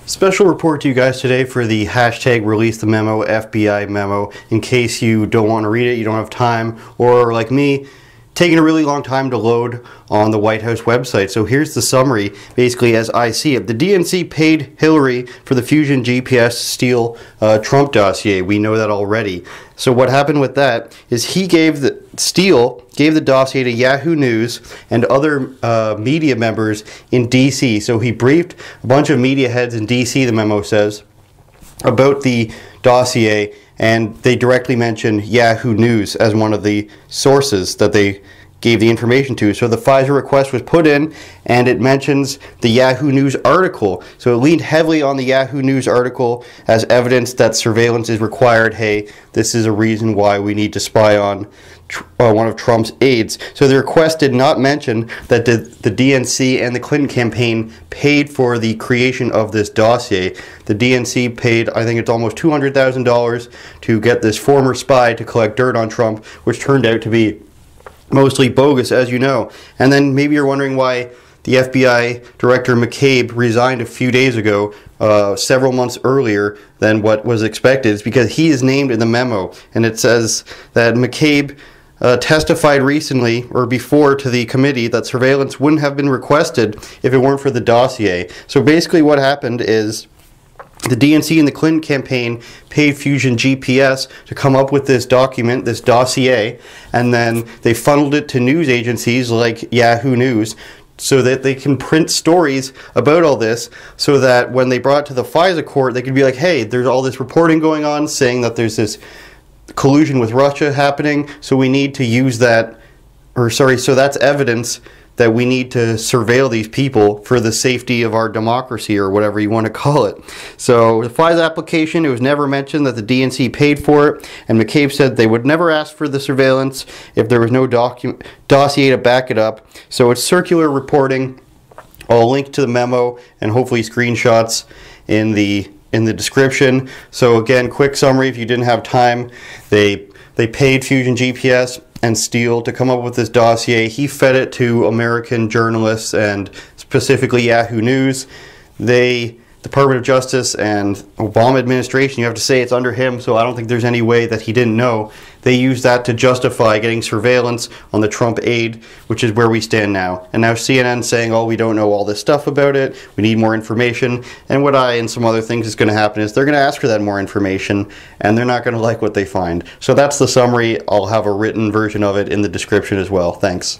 Special report to you guys today for the hashtag release the memo, FBI memo, in case you don't want to read it, you don't have time, or like me, taking a really long time to load on the White House website. So here's the summary, basically as I see it. The DNC paid Hillary for the FusionGPS steal Trump dossier. We know that already. So what happened with that is he gave the dossier to Yahoo News and other media members in DC. So he briefed a bunch of media heads in DC, the memo says, about the dossier, and they directly mention Yahoo News as one of the sources that they gave the information to. So the FISA request was put in, and it mentions the Yahoo News article. So it leaned heavily on the Yahoo News article as evidence that surveillance is required. Hey, this is a reason why we need to spy on one of Trump's aides. So the request did not mention that the DNC and the Clinton campaign paid for the creation of this dossier. The DNC paid, I think it's almost $200,000 to get this former spy to collect dirt on Trump, which turned out to be mostly bogus, as you know. And then maybe you're wondering why the FBI Director McCabe resigned a few days ago, several months earlier than what was expected. It's because he is named in the memo, and it says that McCabe testified recently or before to the committee that surveillance wouldn't have been requested if it weren't for the dossier. So basically what happened is the DNC and the Clinton campaign paid FusionGPS to come up with this document, this dossier, and then they funneled it to news agencies like Yahoo News so that they can print stories about all this, so that when they brought it to the FISA court, they could be like, hey, there's all this reporting going on saying that there's this collusion with Russia happening, so we need to use that, so that's evidence that we need to surveil these people for the safety of our democracy, or whatever you want to call it. So the FISA application, it was never mentioned that the DNC paid for it, and McCabe said they would never ask for the surveillance if there was no dossier to back it up. So it's circular reporting. I'll link to the memo and hopefully screenshots in the description. So again, quick summary if you didn't have time. They paid FusionGPS and Steele to come up with this dossier. He fed it to American journalists and specifically Yahoo News. Department of Justice and Obama administration, you have to say it's under him, so I don't think there's any way that he didn't know. They used that to justify getting surveillance on the Trump aide, which is where we stand now. And now CNN saying, oh, we don't know all this stuff about it, we need more information. And what and some other things is going to happen is they're going to ask for that more information, and they're not going to like what they find. So that's the summary. I'll have a written version of it in the description as well. Thanks.